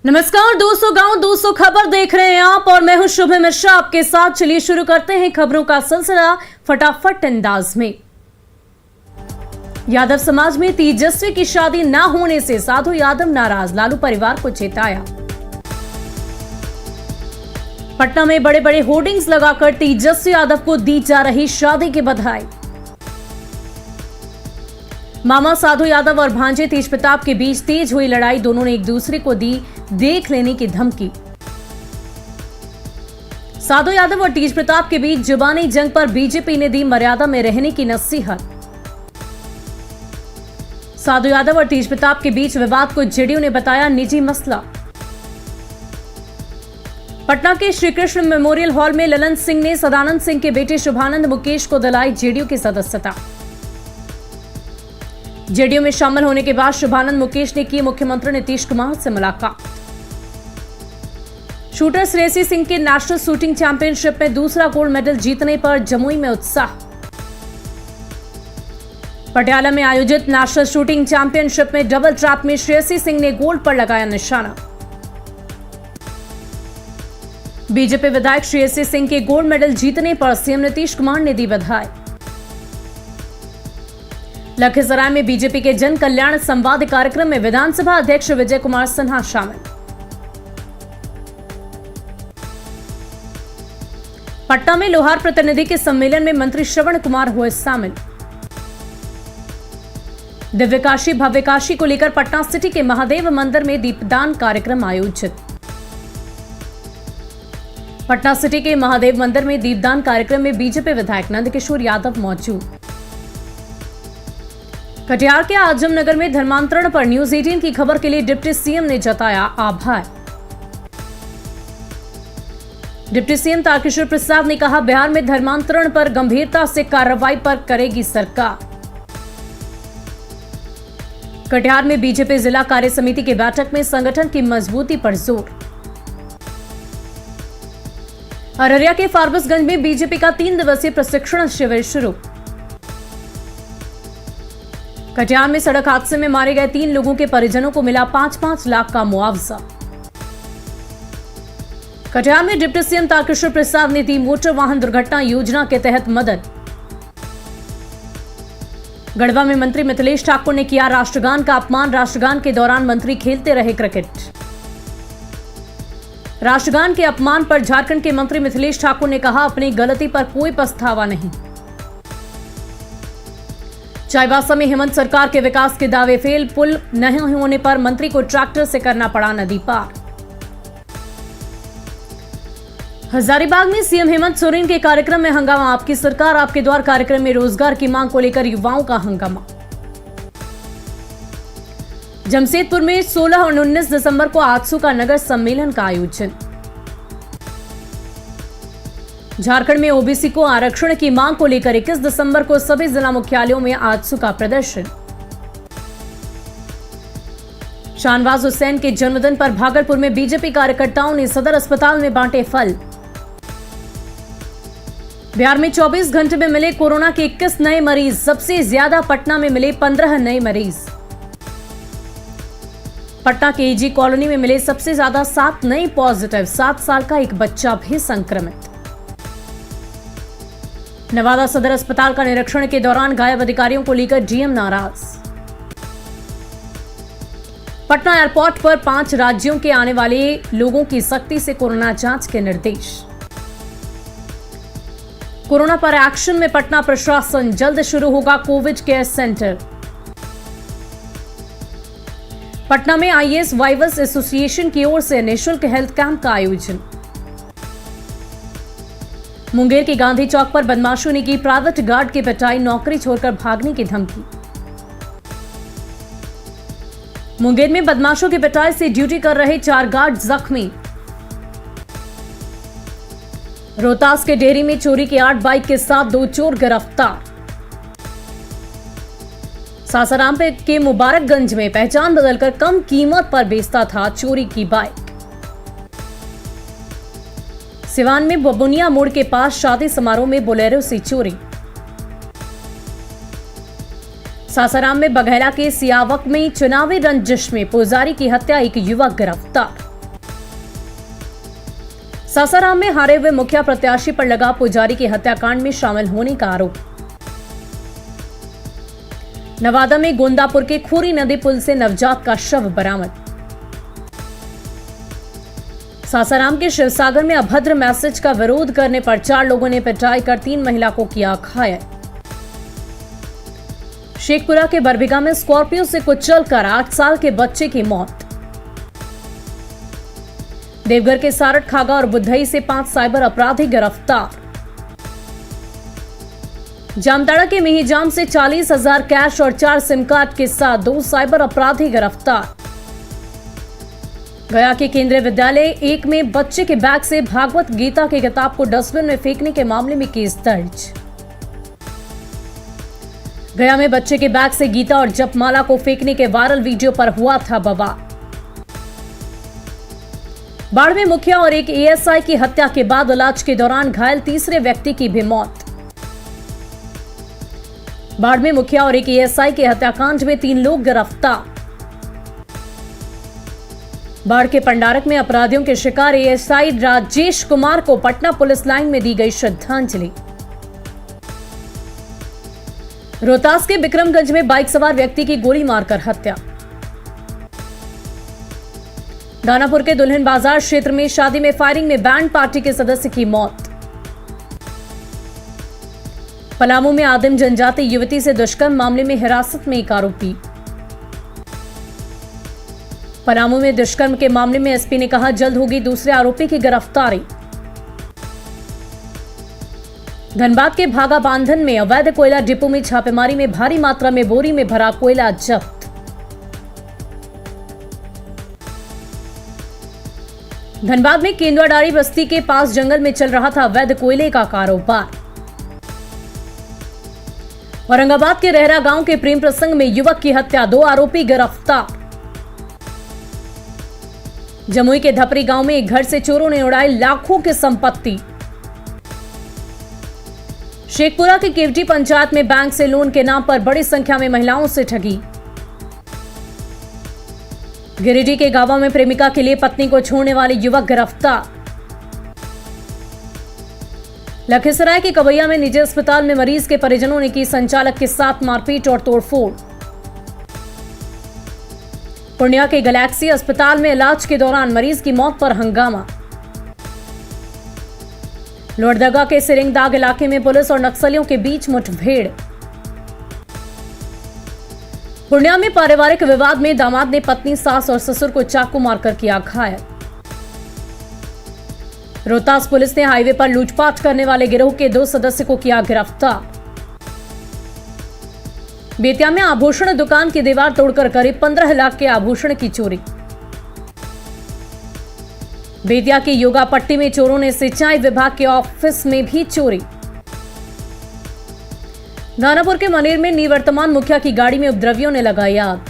नमस्कार दोस्तों, गांव 200 खबर देख रहे हैं आप और मैं हूं शुभम मिश्रा आपके साथ। चलिए शुरू करते हैं खबरों का सिलसिला फटाफट अंदाज में। यादव समाज में तेजस्वी की शादी न होने से साधु यादव नाराज, लालू परिवार को चेताया। पटना में बड़े बड़े होर्डिंग्स लगाकर तेजस्वी यादव को दी जा रही शादी की बधाई। मामा साधु यादव और भांजे तेज प्रताप के बीच तेज हुई लड़ाई, दोनों ने एक दूसरे को दी देख लेने की धमकी। साधु यादव और तेज प्रताप के बीच जुबानी जंग पर बीजेपी ने दी मर्यादा में रहने की नसीहत। साधु यादव और तेज प्रताप के बीच विवाद को जेडीयू ने बताया निजी मसला। पटना के श्री कृष्ण मेमोरियल हॉल में ललन सिंह ने सदानंद सिंह के बेटे शुभानंद मुकेश को दिलाई जेडीयू की सदस्यता। जेडीयू में शामिल होने के बाद शुभानंद मुकेश ने की मुख्यमंत्री नीतीश कुमार से मुलाकात। शूटर श्रेयसी सिंह के नेशनल शूटिंग चैंपियनशिप में दूसरा गोल्ड मेडल जीतने पर जमुई में उत्साह। पटियाला में आयोजित नेशनल शूटिंग चैंपियनशिप में डबल ट्रैप में श्रेयसी सिंह ने गोल्ड पर लगाया निशाना। बीजेपी विधायक श्रेयसी सिंह के गोल्ड मेडल जीतने पर सीएम नीतीश कुमार ने दी बधाई। लखीसराय में बीजेपी के जन कल्याण संवाद कार्यक्रम में विधानसभा अध्यक्ष विजय कुमार सिन्हा शामिल। पटना में लोहार प्रतिनिधि के सम्मेलन में मंत्री श्रवण कुमार हुए शामिल। दिव्यकाशी भव्यकाशी को लेकर पटना सिटी के महादेव मंदिर में दीपदान कार्यक्रम आयोजित। पटना सिटी के महादेव मंदिर में दीपदान कार्यक्रम में बीजेपी विधायक नंदकिशोर यादव मौजूद। कटिहार के आजमनगर में धर्मांतरण पर न्यूज 18 की खबर के लिए डिप्टी सीएम ने जताया आभार। डिप्टी सीएम तारकिशोर प्रसाद ने कहा बिहार में धर्मांतरण पर गंभीरता से कार्रवाई पर करेगी सरकार। कटिहार में बीजेपी जिला कार्य समिति की बैठक में संगठन की मजबूती पर जोर। अररिया के फारबिसगंज में बीजेपी का 3 दिवसीय प्रशिक्षण शिविर शुरू। कटिहार में सड़क हादसे में मारे गए 3 लोगों के परिजनों को मिला 5-5 लाख का मुआवजा। कटिहार में डिप्टी सीएम तारकिशोर प्रसाद ने दी मोटर वाहन दुर्घटना योजना के तहत मदद। गढ़वा में मंत्री मिथिलेश ठाकुर ने किया राष्ट्रगान का अपमान, राष्ट्रगान के दौरान मंत्री खेलते रहे क्रिकेट। राष्ट्रगान के अपमान पर झारखंड के मंत्री मिथिलेश ठाकुर ने कहा अपनी गलती पर कोई पछतावा नहीं। चाईबासा में हेमंत सरकार के विकास के दावे फेल, पुल नहीं होने पर मंत्री को ट्रैक्टर से करना पड़ा नदी पार। हजारीबाग में सीएम हेमंत सोरेन के कार्यक्रम में हंगामा, आपकी सरकार आपके द्वार कार्यक्रम में रोजगार की मांग को लेकर युवाओं का हंगामा। जमशेदपुर में 16 और 19 दिसंबर को आजसू का नगर सम्मेलन का आयोजन। झारखंड में ओबीसी को आरक्षण की मांग को लेकर 21 दिसंबर को सभी जिला मुख्यालयों में आजसू का प्रदर्शन। शाहनवाज हुसैन के जन्मदिन पर भागलपुर में बीजेपी कार्यकर्ताओं ने सदर अस्पताल में बांटे फल। बिहार में 24 घंटे में मिले कोरोना के 21 नए मरीज, सबसे ज्यादा पटना में मिले 15 नए मरीज। पटना के एजी कॉलोनी में मिले सबसे ज्यादा 7 नए पॉजिटिव, 7 साल का एक बच्चा भी संक्रमित। नवादा सदर अस्पताल का निरीक्षण के दौरान गायब अधिकारियों को लेकर डीएम नाराज। पटना एयरपोर्ट पर 5 राज्यों के आने वाले लोगों की सख्ती से कोरोना जांच के निर्देश। कोरोना पर एक्शन में पटना प्रशासन, जल्द शुरू होगा कोविड केयर सेंटर। पटना में आईएएस वाइवर्स एसोसिएशन की ओर से निःशुल्क हेल्थ कैंप का आयोजन। मुंगेर के गांधी चौक पर बदमाशों ने की प्राइवेट गार्ड की पिटाई, नौकरी छोड़कर भागने की धमकी। मुंगेर में बदमाशों की पिटाई से ड्यूटी कर रहे 4 गार्ड जख्मी। रोहतास के डेहरी में चोरी की 8 बाइक के साथ 2 चोर गिरफ्तार। सासाराम के मुबारकगंज में पहचान बदलकर कम कीमत पर बेचता था चोरी की बाइक। सिवान में बबुनिया मोड़ के पास शादी समारोह में बोलेरो से चोरी। सासाराम में बघैला के सियावक में चुनावी रंजिश में पुजारी की हत्या, एक युवक गिरफ्तार। सासाराम में हारे हुए मुखिया प्रत्याशी पर लगा पुजारी की हत्याकांड में शामिल होने का आरोप। नवादा में गोंदापुर के खूरी नदी पुल से नवजात का शव बरामद। सासाराम के शिवसागर में अभद्र मैसेज का विरोध करने पर 4 लोगों ने पिटाई कर 3 महिला को किया घायल। शेखपुरा के बरबीघा में स्कॉर्पियो से कुचलकर 8 साल के बच्चे की मौत। देवघर के सारठ खागा और बुद्धई से 5 साइबर अपराधी गिरफ्तार। जामताड़ा के मिहिजाम से 40,000 कैश और 4 सिम कार्ड के साथ 2 साइबर अपराधी गिरफ्तार। गया के केंद्रीय विद्यालय 1 में बच्चे के बैग से भागवत गीता की किताब को डस्टबिन में फेंकने के मामले में केस दर्ज। गया में बच्चे के बैग से गीता और जपमाला को फेंकने के वायरल वीडियो पर हुआ था बवाल। बाढ़ में मुखिया और एक एएसआई की हत्या के बाद इलाज के दौरान घायल तीसरे व्यक्ति की भी मौत। बाढ़ में मुखिया और एक एएसआई के हत्याकांड में 3 लोग गिरफ्तार। बाढ़ के पंडारक में अपराधियों के शिकार एएसआई राजेश कुमार को पटना पुलिस लाइन में दी गई श्रद्धांजलि। रोहतास के बिक्रमगंज में बाइक सवार व्यक्ति की गोली मारकर हत्या। दानापुर के दुल्हन बाजार क्षेत्र में शादी में फायरिंग में बैंड पार्टी के सदस्य की मौत। पलामू में आदिम जनजाति युवती से दुष्कर्म मामले में हिरासत में एक आरोपी। पलामू में दुष्कर्म के मामले में एसपी ने कहा जल्द होगी दूसरे आरोपी की गिरफ्तारी। धनबाद के भागा बांधन में अवैध कोयला डिपो में छापेमारी में भारी मात्रा में बोरी में भरा कोयला जब्त। धनबाद में केंदुआडारी बस्ती के पास जंगल में चल रहा था अवैध कोयले का कारोबार। औरंगाबाद के रहरा गांव के प्रेम प्रसंग में युवक की हत्या, 2 आरोपी गिरफ्तार। जमुई के धपरी गांव में एक घर से चोरों ने उड़ाई लाखों की संपत्ति। शेखपुरा के केवटी पंचायत में बैंक से लोन के नाम पर बड़ी संख्या में महिलाओं से ठगी। गिरिडीह के गांव में प्रेमिका के लिए पत्नी को छोड़ने वाले युवक गिरफ्तार। लखीसराय के कबैया में निजी अस्पताल में मरीज के परिजनों ने की संचालक के साथ मारपीट और तोड़फोड़। पूर्णिया के गैलेक्सी अस्पताल में इलाज के दौरान मरीज की मौत पर हंगामा। लोहरदगा के सिरिंगदाग इलाके में पुलिस और नक्सलियों के बीच मुठभेड़। पूर्णिया में पारिवारिक विवाद में दामाद ने पत्नी, सास और ससुर को चाकू मारकर किया घायल। रोहतास पुलिस ने हाईवे पर लूटपाट करने वाले गिरोह के 2 सदस्य को किया गिरफ्तार। बेतिया में आभूषण दुकान की दीवार तोड़कर करीब 15 लाख के आभूषण की चोरी। बेतिया के योगा पट्टी में चोरों ने सिंचाई विभाग के ऑफिस में भी चोरी। दानापुर के मनेर में निवर्तमान मुखिया की गाड़ी में उपद्रवियों ने लगाई आग।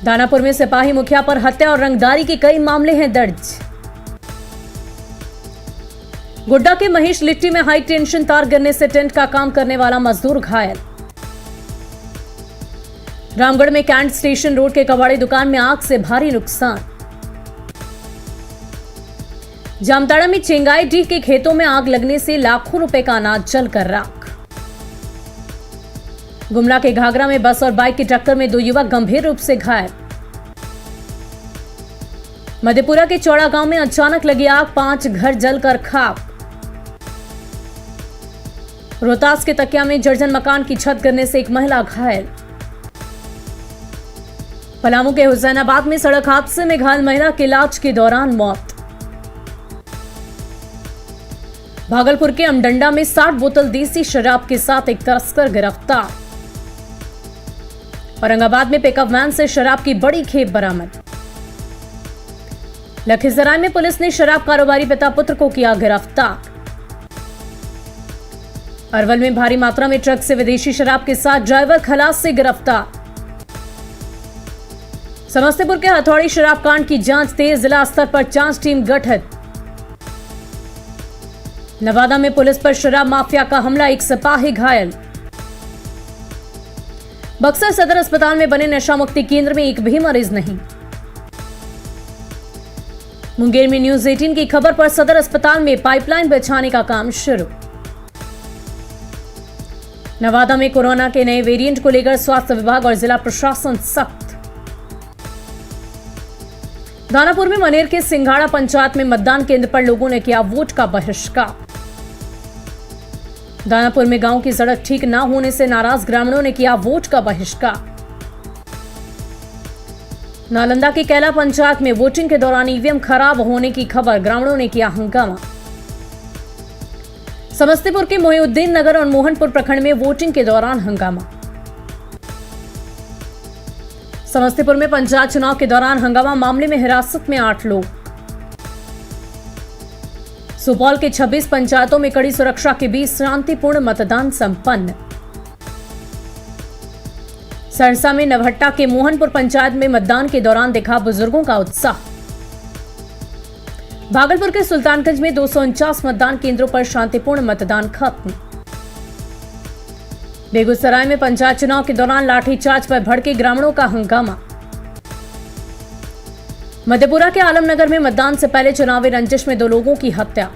दानापुर में सिपाही मुखिया पर हत्या और रंगदारी के कई मामले हैं दर्ज। गोड्डा के महेश लिट्टी में हाई टेंशन तार गिरने से टेंट का काम करने वाला मजदूर घायल। रामगढ़ में कैंट स्टेशन रोड के कबाड़ी दुकान में आग से भारी नुकसान। जामताड़ा में चेंगाईडीह के खेतों में आग लगने से लाखों रुपए का अनाज जलकर राख। गुमला के घाघरा में बस और बाइक की टक्कर में 2 युवक गंभीर रूप से घायल। मधेपुरा के चौड़ा गांव में अचानक लगी आग, 5 घर जलकर खाक। रोहतास के तकिया में जर्जर मकान की छत गिरने से एक महिला घायल। पलामू के हुसैनाबाद में सड़क हादसे में घायल महिला की इलाज के दौरान मौत। भागलपुर के अमडंडा में 60 बोतल देसी शराब के साथ एक तस्कर गिरफ्तार। औरंगाबाद में पिकअप वैन से शराब की बड़ी खेप बरामद। लखीसराय में पुलिस ने शराब कारोबारी पिता पुत्र को किया गिरफ्तार। अरवल में भारी मात्रा में ट्रक से विदेशी शराब के साथ ड्राइवर खलास से गिरफ्तार। समस्तीपुर के हथौड़ी शराब कांड की जांच तेज, जिला स्तर पर जांच टीम गठित। नवादा में पुलिस पर शराब माफिया का हमला, 1 सिपाही घायल। बक्सर सदर अस्पताल में बने नशा मुक्ति केंद्र में एक भी मरीज नहीं। मुंगेर में न्यूज 18 की खबर पर सदर अस्पताल में पाइपलाइन बिछाने का काम शुरू। नवादा में कोरोना के नए वेरिएंट को लेकर स्वास्थ्य विभाग और जिला प्रशासन सख्त। दानापुर में मनेर के सिंघाड़ा पंचायत में मतदान केंद्र पर लोगों ने किया वोट का बहिष्कार। दानापुर में गांव की सड़क ठीक न होने से नाराज ग्रामीणों ने किया वोट का बहिष्कार। नालंदा की कैला पंचायत में वोटिंग के दौरान ईवीएम खराब होने की खबर, ग्रामीणों ने किया हंगामा। समस्तीपुर के मोहिउद्दीन नगर और मोहनपुर प्रखंड में वोटिंग के दौरान हंगामा। समस्तीपुर में पंचायत चुनाव के दौरान हंगामा, मामले में हिरासत में 8 लोग। सुपौल के 26 पंचायतों में कड़ी सुरक्षा के बीच शांतिपूर्ण मतदान संपन्न। सरसा में नवहट्टा के मोहनपुर पंचायत में मतदान के दौरान दिखा बुजुर्गों का उत्साह। भागलपुर के सुल्तानगंज में 249 मतदान केंद्रों पर शांतिपूर्ण मतदान खत्म। बेगूसराय में पंचायत चुनाव के दौरान लाठीचार्ज पर भड़के ग्रामीणों का हंगामा। मधेपुरा के आलमनगर में मतदान से पहले चुनावी रंजिश में 2 लोगों की हत्या।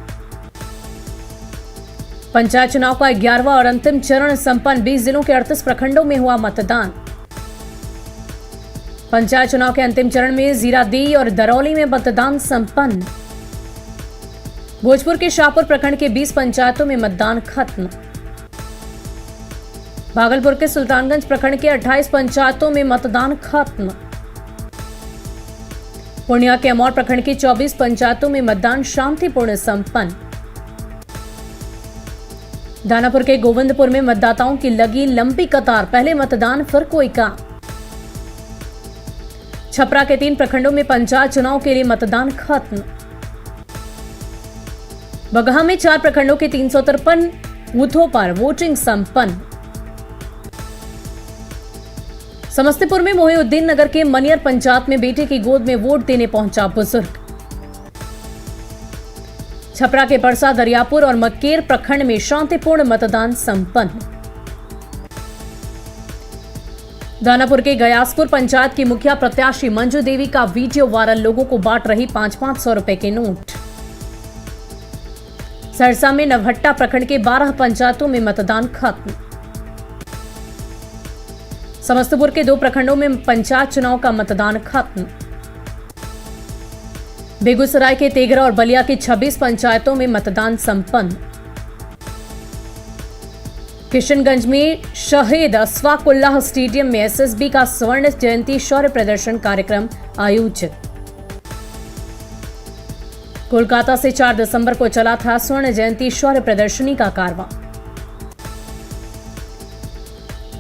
पंचायत चुनाव का 11वां और अंतिम चरण संपन्न, 20 जिलों के 38 प्रखंडों में हुआ मतदान। पंचायत चुनाव के अंतिम चरण में जीरादेई और दरौली में मतदान संपन्न। भोजपुर के शाहपुर प्रखंड के 20 पंचायतों में मतदान खत्म। भागलपुर के सुल्तानगंज प्रखंड के 28 पंचायतों में मतदान खत्म। पूर्णिया के अमौर प्रखंड की 24 पंचायतों में मतदान शांतिपूर्ण संपन्न। दानापुर के गोविंदपुर में मतदाताओं की लगी लंबी कतार, पहले मतदान फिर कोई काम। छपरा के 3 प्रखंडों में पंचायत चुनाव के लिए मतदान खत्म। बगहा में 4 प्रखंडों के 353 बूथों पर वोटिंग संपन्न। समस्तीपुर में मोहिउद्दीन नगर के मनियर पंचायत में बेटे की गोद में वोट देने पहुंचा बुजुर्ग। छपरा के परसा, दरियापुर और मक्केर प्रखंड में शांतिपूर्ण मतदान संपन्न। दानापुर के गयासपुर पंचायत की मुखिया प्रत्याशी मंजू देवी का वीडियो वायरल, लोगों को बांट रही 500-500 रुपए के नोट। सरसा में नवहट्टा प्रखंड के 12 पंचायतों में मतदान खत्म। समस्तीपुर के 2 प्रखंडों में पंचायत चुनाव का मतदान खत्म। बेगूसराय के तेघरा और बलिया की 26 पंचायतों में मतदान संपन्न। किशनगंज में शहीद अशफाकुल्लाह स्टेडियम में एसएसबी का स्वर्ण जयंती शौर्य प्रदर्शन कार्यक्रम आयोजित। कोलकाता से 4 दिसंबर को चला था स्वर्ण जयंती शौर्य प्रदर्शनी का कारवां।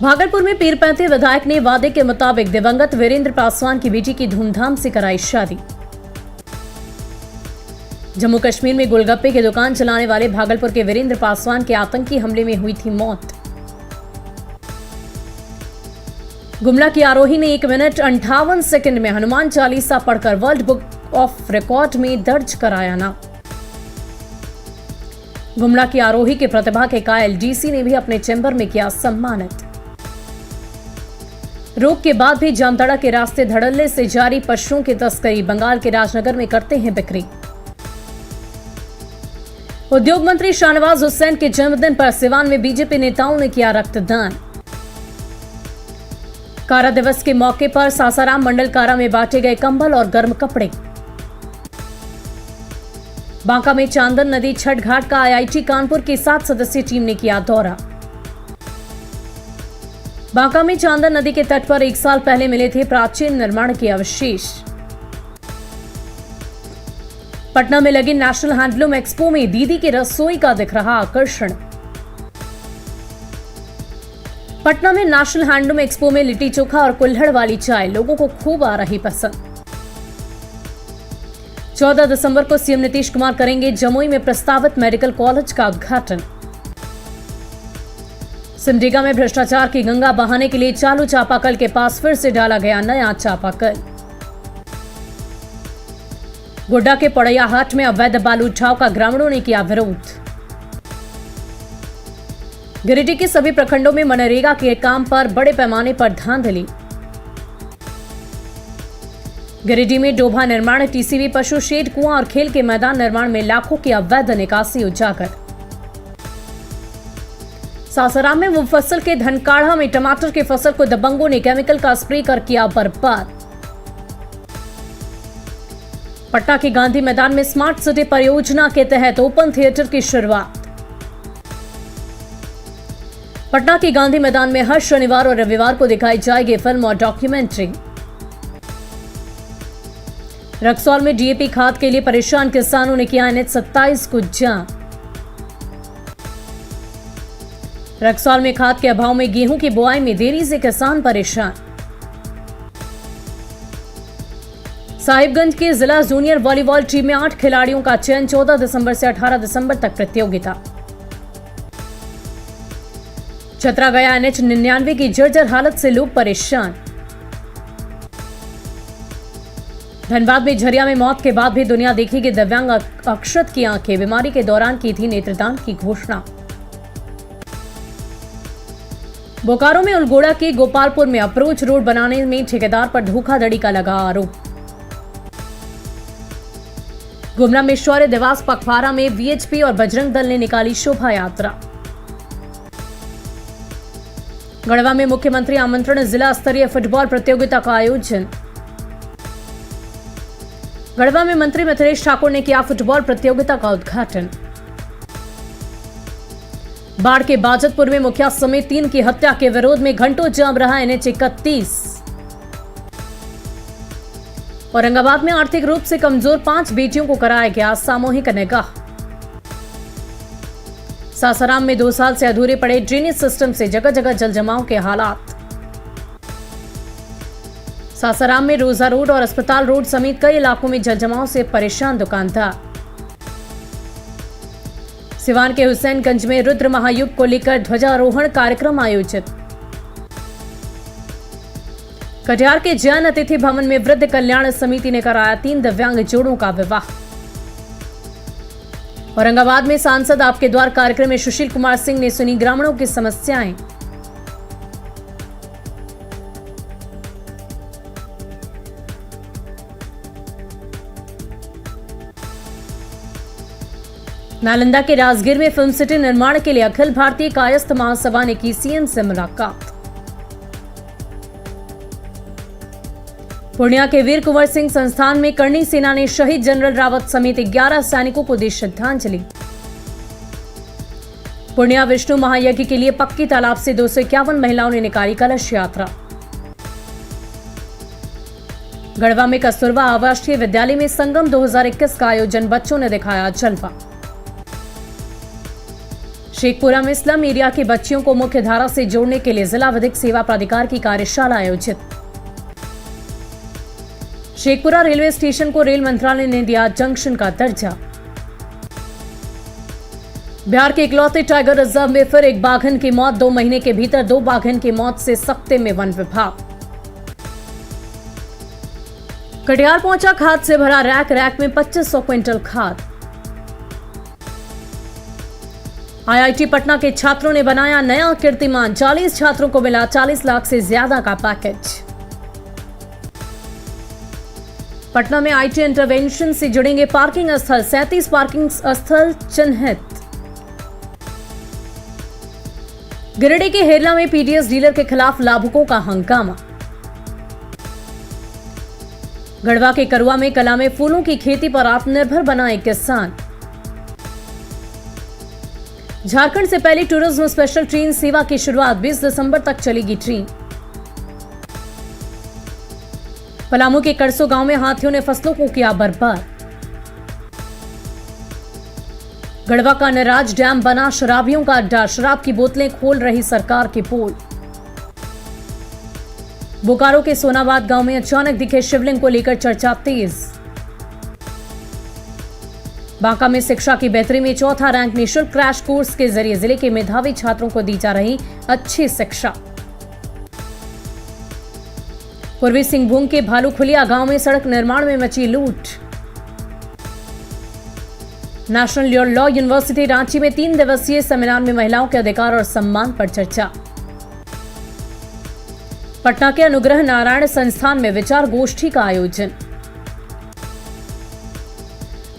भागलपुर में पीरपैंती विधायक ने वादे के मुताबिक दिवंगत वीरेंद्र पासवान की बेटी की धूमधाम से कराई शादी। जम्मू कश्मीर में गोलगप्पे की दुकान चलाने वाले भागलपुर के वीरेंद्र पासवान के आतंकी हमले में हुई थी मौत। गुमला की आरोही ने 1 मिनट 58 सेकंड में हनुमान चालीसा पढ़कर वर्ल्ड बुक ऑफ रिकॉर्ड में दर्ज कराया नाम। गुमला की आरोही की प्रतिभा के कायल डीसी ने भी अपने चैम्बर में किया सम्मानित। रोक के बाद भी जामताड़ा के रास्ते धड़ल्ले से जारी पशुओं की तस्करी, बंगाल के राजनगर में करते हैं बिक्री। उद्योग मंत्री शाहनवाज हुसैन के जन्मदिन पर सिवान में बीजेपी नेताओं ने किया रक्तदान। कारा दिवस के मौके पर सासाराम मंडल कारा में बांटे गए कंबल और गर्म कपड़े। बांका में चांदन नदी छठ घाट का आईआईटी कानपुर की 7 सदस्यीय टीम ने किया दौरा। बांका में चांदन नदी के तट पर 1 साल पहले मिले थे प्राचीन निर्माण के अवशेष। पटना में लगी नेशनल हैंडलूम एक्सपो में दीदी की रसोई का दिख रहा आकर्षण। पटना में नेशनल हैंडलूम एक्सपो में लिट्टी चोखा और कुल्हड़ वाली चाय लोगों को खूब आ रही पसंद। 14 दिसंबर को सीएम नीतीश कुमार करेंगे जमुई में प्रस्तावित मेडिकल कॉलेज का उद्घाटन। सिमडेगा में भ्रष्टाचार की गंगा बहाने के लिए चालू चापाकल के पास फिर से डाला गया नया चापाकल। गोड्डा के पड़ैयाहाट में अवैध बालू उठाव का ग्रामीणों ने किया विरोध। गिरिडीह के सभी प्रखंडों में मनरेगा के काम पर बड़े पैमाने पर धांधली। गिरिडीह में डोभा निर्माण, टीसीबी, पशु शेड, कुआं और खेल के मैदान निर्माण में लाखों की अवैध निकासी उजागर। सासाराम में मुफस्सिल के धनकाढ़ा में टमाटर की फसल को दबंगों ने केमिकल का स्प्रे कर किया बर्बाद। पटना के गांधी मैदान में स्मार्ट सिटी परियोजना के तहत ओपन थिएटर की शुरुआत। पटना के गांधी मैदान में हर शनिवार और रविवार को दिखाई जाएगी फिल्म और डॉक्यूमेंट्री। रक्सौल में डीएपी खाद के लिए परेशान किसानों ने किया NH 27 को जाम। रक्सौल में खाद के अभाव में गेहूं की बुआई में देरी से किसान परेशान। साहिबगंज की जिला जूनियर वॉलीबॉल टीम में 8 खिलाड़ियों का चयन, 14 दिसंबर से 18 दिसंबर तक प्रतियोगिता। चतरा गया NH 99 की जर्जर हालत से लोग परेशान। धनबाद में झरिया में मौत के बाद भी दुनिया देखेगी दिव्यांग अक्षत की आंखें, बीमारी के दौरान की थी नेत्रदान की घोषणा। बोकारो में उलगोड़ा के गोपालपुर में अप्रोच रोड बनाने में ठेकेदार पर धोखाधड़ी का लगा आरोप। गुमला में शौर्य दिवस पखवाड़ा में वीएचपी और बजरंग दल ने निकाली शोभा यात्रा। गढ़वा में मुख्यमंत्री आमंत्रण जिला स्तरीय फुटबॉल प्रतियोगिता का आयोजन। गढ़वा में मंत्री मिथिलेश ठाकुर ने किया फुटबॉल प्रतियोगिता का उद्घाटन। बाढ़ के बाजतपुर में मुखिया समेत 3 की हत्या के विरोध में घंटों जाम रहा NH 31। औरंगाबाद में आर्थिक रूप से कमजोर 5 बेटियों को कराया गया सामूहिक निकाह। सासाराम में 2 साल से अधूरे पड़े ड्रेनेज सिस्टम से जगह जगह जलजमाव के हालात। सासाराम में रोजा रोड और अस्पताल रोड समेत कई इलाकों में जलजमाव से परेशान दुकानदार। सिवान के हुसैनगंज में रुद्र महायुग को लेकर ध्वजारोहण कार्यक्रम आयोजित। कटिहार के जैन अतिथि भवन में वृद्ध कल्याण समिति ने कराया 3 दिव्यांग जोड़ों का विवाह। औरंगाबाद में सांसद आपके द्वार कार्यक्रम में सुशील कुमार सिंह ने सुनी ग्रामीणों की समस्याएं। नालंदा के राजगीर में फिल्म सिटी निर्माण के लिए अखिल भारतीय कायस्थ महासभा ने की सीएम से मुलाकात। पूर्णिया के वीर कुंवर सिंह संस्थान में करनी सेना ने शहीद जनरल रावत समेत 11 सैनिकों को दी श्रद्धांजलि। पूर्णिया विष्णु महायज्ञ के लिए पक्की तालाब से 251 महिलाओं ने निकाली कलश यात्रा। गढ़वा में कस्तूरबा आवासीय विद्यालय में संगम 2021 का आयोजन, बच्चों ने दिखाया जलवा। शेखपुरा में स्लम एरिया की बच्चियों को मुख्य धारा से जोड़ने के लिए जिला विधिक सेवा प्राधिकार की कार्यशाला आयोजित। शेखपुरा रेलवे स्टेशन को रेल मंत्रालय ने दिया जंक्शन का दर्जा। बिहार के इकलौते टाइगर रिजर्व में फिर एक बाघन की मौत, 2 महीने के भीतर 2 बाघन की मौत से सख्ते में वन विभाग। कटिहार पहुंचा खाद से भरा रैक, रैक में 2500 क्विंटल खाद। आईआईटी पटना के छात्रों ने बनाया नया कीर्तिमान, 40 छात्रों को मिला 40 लाख से ज्यादा का पैकेज। पटना में आईटी इंटरवेंशन से जुड़ेंगे पार्किंग स्थल, 37 पार्किंग स्थल चिन्हित। गिरिडीह के हेरला में पीडीएस डीलर के खिलाफ लाभुकों का हंगामा। गढ़वा के करुआ में कला में फूलों की खेती पर आत्मनिर्भर बनाए किसान। झारखंड से पहली टूरिज्म स्पेशल ट्रेन सेवा की शुरुआत, 20 दिसंबर तक चलेगी ट्रेन। पलामू के करसो गांव में हाथियों ने फसलों को किया बर्बाद। गढ़वा का नराज डैम बना शराबियों का अड्डा, शराब की बोतलें खोल रही सरकार के पोल। बोकारो के सोनाबाद गांव में अचानक दिखे शिवलिंग को लेकर चर्चा तेज। बांका में शिक्षा की बेहतरी में 4था रैंक, निःशुल्क क्रैश कोर्स के जरिए जिले के मेधावी छात्रों को दी जा रही अच्छी शिक्षा। पूर्वी सिंहभूम के भालूखुलिया गांव में सड़क निर्माण में मची लूट। नेशनल लॉ यूनिवर्सिटी रांची में 3 दिवसीय सेमिनार में महिलाओं के अधिकार और सम्मान पर चर्चा। पटना के अनुग्रह नारायण संस्थान में विचार गोष्ठी का आयोजन।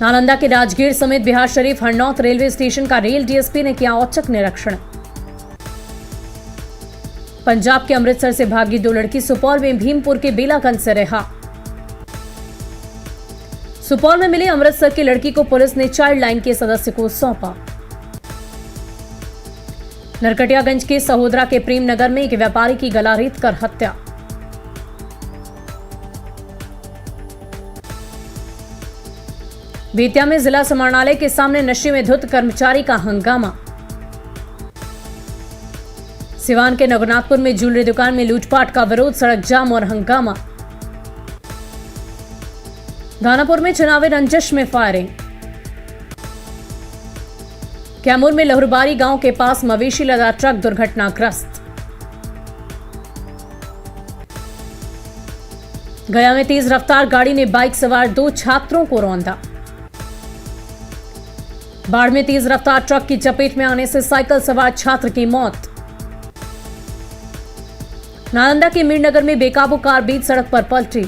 नालंदा के राजगीर समेत बिहार शरीफ हरनौत रेलवे स्टेशन का रेल डीएसपी ने किया औचक निरीक्षण। पंजाब के अमृतसर से भागी 2 लड़की सुपौल में भीमपुर के बेलागंज से रिहा। सुपौल में मिली अमृतसर की लड़की को पुलिस ने चाइल्ड लाइन के सदस्य को सौंपा। नरकटियागंज के सहोदरा के प्रेम नगर में एक व्यापारी की गला रेत कर हत्या। बेतिया में जिला समाहरणालय के सामने नशे में धुत कर्मचारी का हंगामा। सिवान के नगरनाथपुर में ज्वेलरी दुकान में लूटपाट का विरोध, सड़क जाम और हंगामा। दानापुर में चुनावी रंजिश में फायरिंग। कैमूर में लहुरबारी गांव के पास मवेशी लदा ट्रक दुर्घटनाग्रस्त। गया में तेज रफ्तार गाड़ी ने बाइक सवार 2 छात्रों को रौंदा। बाढ़ में तेज रफ्तार ट्रक की चपेट में आने से साइकिल सवार छात्र की मौत। नालंदा के मीरनगर में बेकाबू कार बीच सड़क पर पलटी।